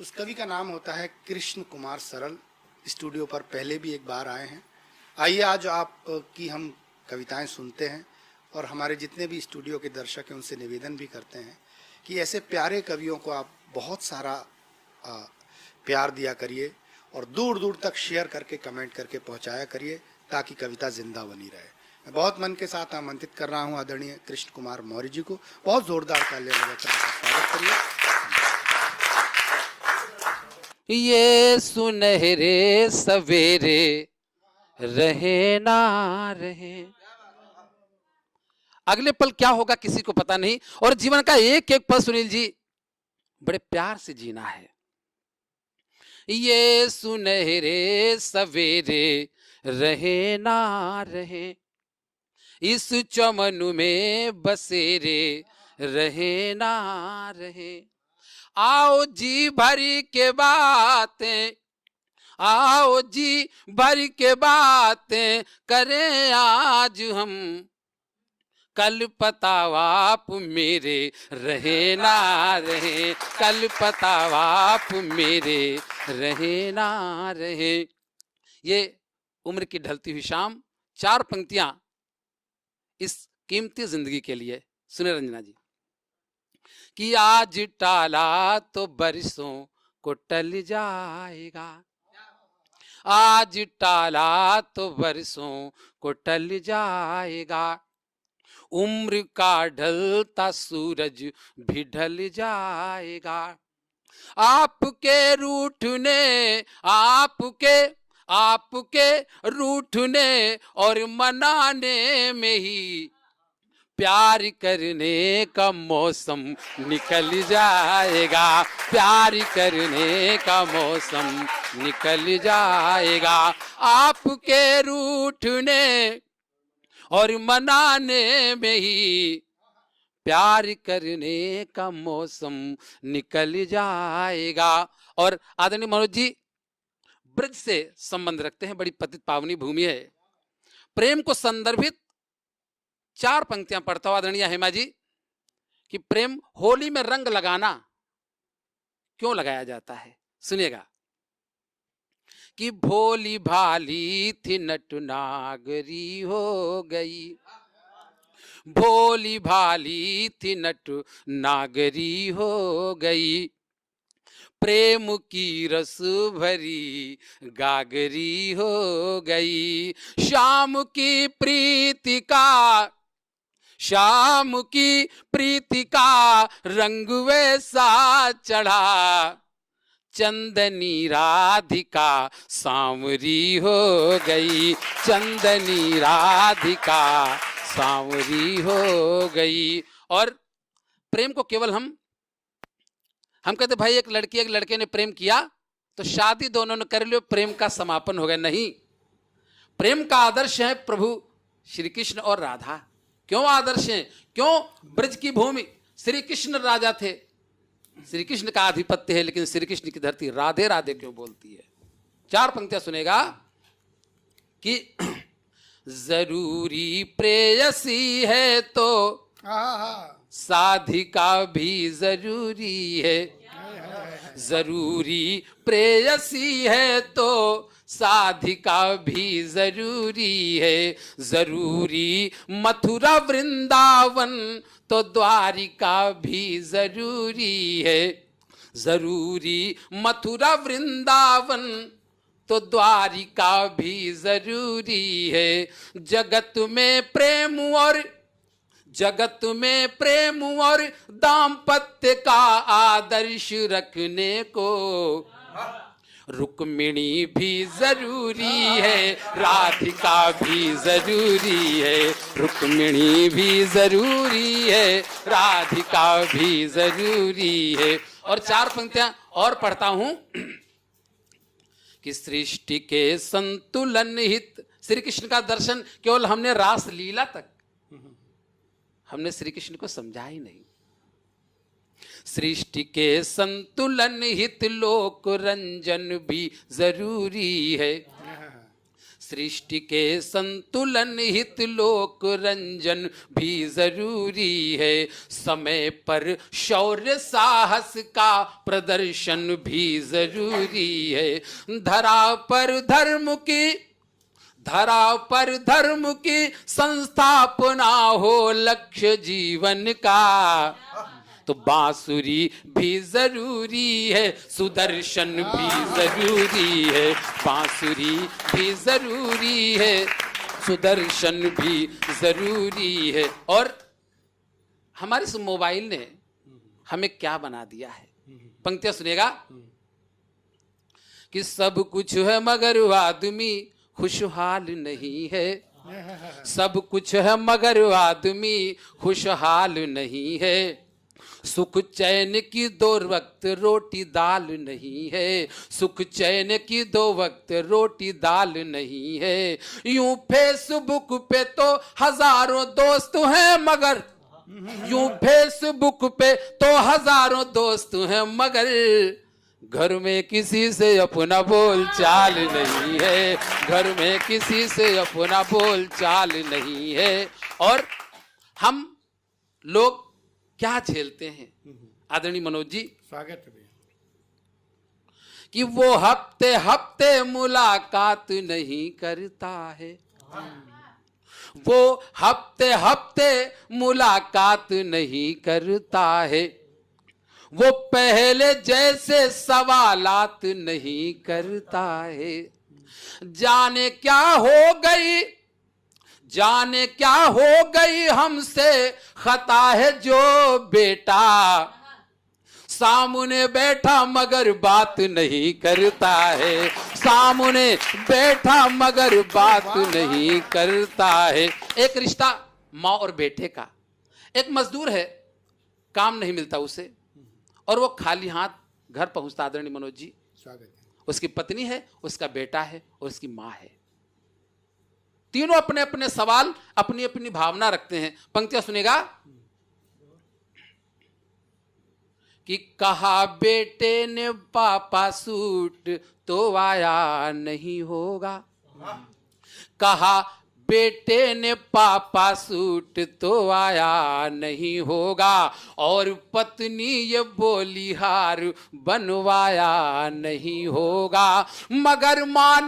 उस कवि का नाम होता है कृष्ण कुमार सरल। स्टूडियो पर पहले भी एक बार आए हैं। आइए आज आप की हम कविताएं सुनते हैं और हमारे जितने भी स्टूडियो के दर्शक हैं उनसे निवेदन भी करते हैं कि ऐसे प्यारे कवियों को आप बहुत सारा प्यार दिया करिए और दूर दूर तक शेयर करके कमेंट करके पहुंचाया करिए ताकि कविता जिंदा बनी रहे। मैं बहुत मन के साथ आमंत्रित कर रहा हूं आदरणीय कृष्ण कुमार मौर्य जी को। बहुत जोरदार तालियां बजाकर स्वागत करिए। ये सुनहरे सवेरे रहे ना रहे, अगले पल क्या होगा किसी को पता नहीं। और जीवन का एक एक पल सुनील जी बड़े प्यार से जीना है। ये सुनहरे सवेरे रहे ना रहे, इस चमन में बसेरे रहे ना रहे। आओ जी भरी के बातें, आओ जी भरी के बातें करें आज हम, कल पताओ आप मेरे रहे ना रहे, कल पताओ आप मेरे रहे ना रहे। ये उम्र की ढलती हुई शाम, चार पंक्तियां इस कीमती जिंदगी के लिए। सुने रंजना जी कि आज टाला तो बरसों को टल जाएगा, आज टाला तो बरसों को टल जाएगा, उम्र का ढलता सूरज भी ढल जाएगा। आपके रूठने, आपके रूठने और मनाने में ही प्यार करने का मौसम निकल जाएगा, प्यार करने का मौसम निकल जाएगा। आपके रूठने और मनाने में ही प्यार करने का मौसम निकल जाएगा। और आदरणीय मनोज जी ब्रज से संबंध रखते हैं, बड़ी पतित पावनी भूमि है। प्रेम को संदर्भित चार पंक्तियां पढ़ता हूं आदरणीय हेमा जी कि प्रेम होली में रंग लगाना क्यों लगाया जाता है। सुनिएगा कि भोली भाली थी नट नागरी हो गई, भोली भाली थी नट नागरी हो गई, प्रेम की रस भरी गागरी हो गई, शाम की प्रीति का, शाम की प्रीति का रंग वैसा चढ़ा, चंदनी राधिका सांवरी हो गई, चंदनी राधिका सांवरी हो गई। और प्रेम को केवल हम कहते भाई एक लड़की एक लड़के ने प्रेम किया तो शादी दोनों ने कर लियो, प्रेम का समापन हो गया। नहीं, प्रेम का आदर्श है प्रभु श्री कृष्ण और राधा। क्यों आदर्श हैं? क्यों? ब्रज की भूमि, श्री कृष्ण राजा थे, श्री कृष्ण का आधिपत्य है, लेकिन श्री कृष्ण की धरती राधे राधे क्यों बोलती है। चार पंक्तियां सुनेगा कि जरूरी प्रेयसी है तो साधिका भी जरूरी है, जरूरी प्रेयसी है तो साधिका भी जरूरी है, जरूरी मथुरा वृंदावन तो द्वारिका भी जरूरी है, जरूरी मथुरा वृंदावन तो द्वारिका भी जरूरी है। जगत में प्रेम और, जगत में प्रेम और दाम्पत्य का आदर्श रखने को रुक्मिणी भी जरूरी है, राधिका भी जरूरी है, रुक्मिणी भी जरूरी है, राधिका भी जरूरी है। और चार पंक्तियां और पढ़ता हूं कि सृष्टि के संतुलन हित, श्री कृष्ण का दर्शन केवल हमने रास लीला तक, हमने श्री कृष्ण को समझा ही नहीं। सृष्टि के संतुलन हित लोक रंजन भी जरूरी है, सृष्टि के संतुलन हित लोक रंजन भी जरूरी है, समय पर शौर्य साहस का प्रदर्शन भी जरूरी है। धरा पर धर्म की संस्थापना हो लक्ष्य जीवन का, तो बांसुरी भी जरूरी है, सुदर्शन भी जरूरी है, बांसुरी भी जरूरी है, सुदर्शन भी जरूरी है। और हमारे इस मोबाइल ने हमें क्या बना दिया है? पंक्तियां सुनेगा कि सब कुछ है मगर आदमी खुशहाल नहीं है, सब कुछ है मगर आदमी खुशहाल नहीं है, सुख चैन की दो वक्त रोटी दाल नहीं है, सुख चैन की दो वक्त रोटी दाल नहीं है। यूं फेसबुक पे तो हजारों दोस्त हैं मगर, यूं फेसबुक पे तो हजारों दोस्त हैं मगर घर में किसी से अपना बोल चाल नहीं है, घर में किसी से अपना बोल चाल नहीं है। और हम लोग क्या झेलते हैं आदरणीय मनोज जी? स्वागत है कि वो हफ्ते हफ्ते मुलाकात नहीं करता है, वो हफ्ते हफ्ते मुलाकात नहीं करता है, वो पहले जैसे सवालात नहीं करता है। जाने क्या हो गई, जाने क्या हो गई हमसे खता है जो बेटा सामने बैठा मगर बात नहीं करता है, सामने बैठा मगर बात नहीं करता है। एक रिश्ता माँ और बेटे का, एक मजदूर है, काम नहीं मिलता उसे और वो खाली हाथ घर पहुंचता। आदरणीय मनोज जी, स्वागत है। उसकी पत्नी है, उसका बेटा है और उसकी माँ है। तीनों अपने अपने सवाल, अपनी अपनी भावना रखते हैं। पंक्तियां सुनेगा कि कहा बेटे ने पापा सूट तो आया नहीं होगा, कहा बेटे ने पापा सूट तो आया नहीं होगा, और पत्नी ये बोली हार बनवाया नहीं होगा। मगर माँ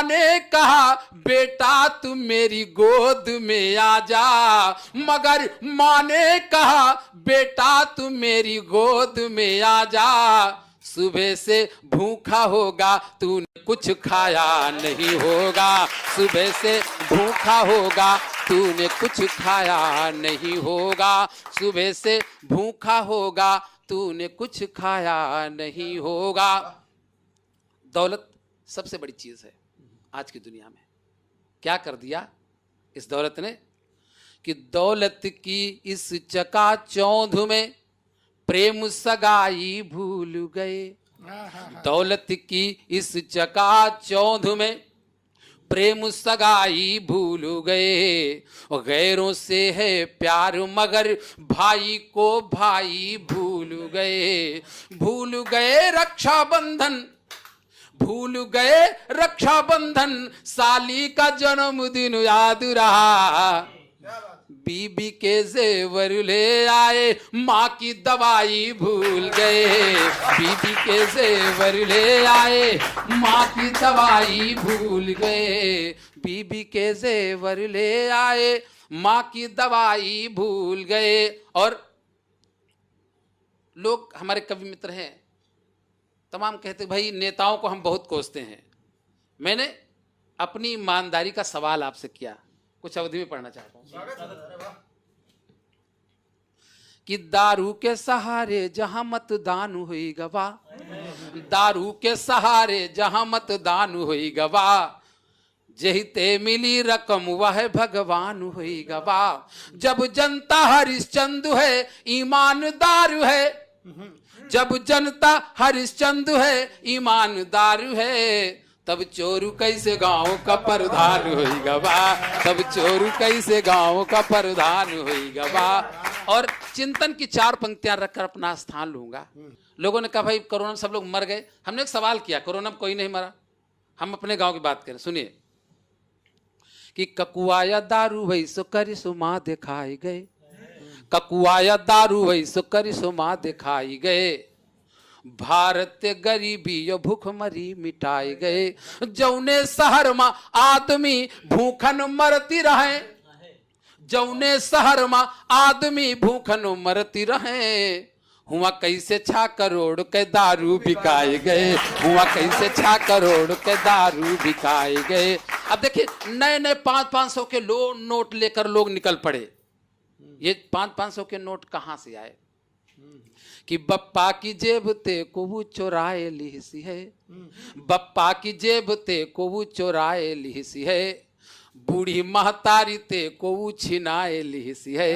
ने कहा बेटा तू मेरी गोद में आ जा, मगर माँ ने कहा बेटा तू मेरी गोद में आ जा। सुबह से भूखा होगा तूने कुछ खाया नहीं होगा, सुबह से भूखा होगा तूने कुछ खाया नहीं होगा, सुबह से भूखा होगा तूने कुछ खाया नहीं होगा। दौलत सबसे बड़ी चीज है आज की दुनिया में। क्या कर दिया इस दौलत ने कि दौलत की इस चकाचौंध में प्रेम सगाई भूल गए, दौलत की इस चकाचौंध में प्रेम सगाई भूल गए। गैरों से है प्यार मगर भाई को भाई भूल गए, भूल गए रक्षाबंधन, भूल गए रक्षाबंधन, साली का जन्मदिन याद रहा, बीबी के जेवर ले आए माँ की दवाई भूल गए, बीबी के जेवर ले आए माँ की दवाई भूल गए, बीबी के जेवर ले आए माँ की दवाई भूल गए। और लोग हमारे कवि मित्र हैं तमाम कहते भाई नेताओं को हम बहुत कोसते हैं। मैंने अपनी ईमानदारी का सवाल आपसे किया, कुछ अवधि में पढ़ना चाहता हूं कि दारू के सहारे जहां मतदान हुई गवा, दारू के सहारे जहां मतदान हुई गवा, जहिते मिली रकम वह भगवान हुई गवा। जब जनता हरिश्चंद्र है ईमानदार है, जब जनता हरिश्चंद्र है ईमानदार है, तब चोरू कैसे गांव का प्रधान होई गवा, तब चोरू कैसे गांव का प्रधान होई गवा। और चिंतन की चार पंक्तियां रखकर अपना स्थान लूंगा। लोगों ने कहा भाई कोरोना में सब लोग मर गए। हमने एक सवाल किया, कोरोना में कोई नहीं मरा, हम अपने गांव की बात करें, सुनिए कि ककुआया दारू वही सो करिश्मा दिखाई गए, ककुआया दारू वही सो करिश्मा दिखाई गए, भारत गरीबी यो भूखमरी मिटाई गए, जौने शहर में आदमी भूखन मरती रहे, जौने शहर में आदमी भूखन मरती रहे, हुआ कैसे 6 करोड़ के दारू बिकाए गए, हुआ कैसे 6 करोड़ के दारू बिकाए गए। अब देखिए नए नए 500-500 के नोट लेकर लोग निकल पड़े। ये 500-500 के नोट कहां से आए? कि बप्पा की जेब ते को वो चुराए ली सी है, बप्पा की जेब ते को वो चुराए ली सी है, बूढ़ी महतारी ते को वो छिनाए ली सी है,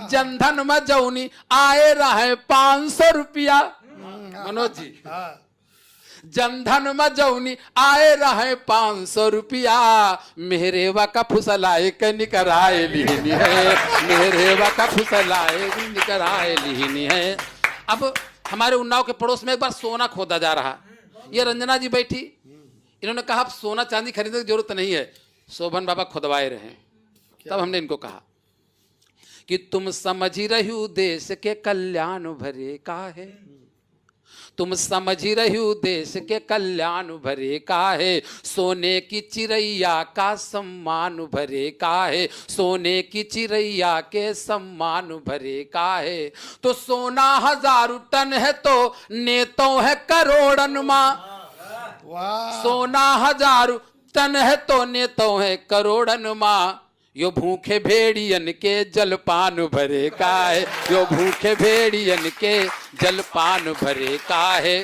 जनधन में जौनी आए रहे 500 रुपया। मनोज जी, जनधन में जौनी आए रहे 500 रुपया, मेहरेवा का फुसलाए के निकराए लिहनी है, मेहरेवा का फुसलाए निकराए लिहनी है। अब हमारे उन्नाव के पड़ोस में एक बार सोना खोदा जा रहा, ये रंजना जी बैठी, इन्होंने कहा अब सोना चांदी खरीदने की जरूरत नहीं है, शोभन बाबा खुदवाए रहे। तब हमने इनको कहा कि तुम समझ ही रही हो देश के कल्याण भरे का है, तुम समझ ही रही हो देश के कल्याण भरे का है, सोने की चिड़ैया का सम्मान भरे का है, सोने की चिड़ैया के सम्मान भरे का है। तो सोना 1000 टन है तो नेतों है करोड़न माँ, सोना 1000 टन है तो नेतों है करोड़न माँ, यो भूखे भेड़ियन के जलपान भरे का है, यो भूखे भेड़ियन के जलपान भरे का है।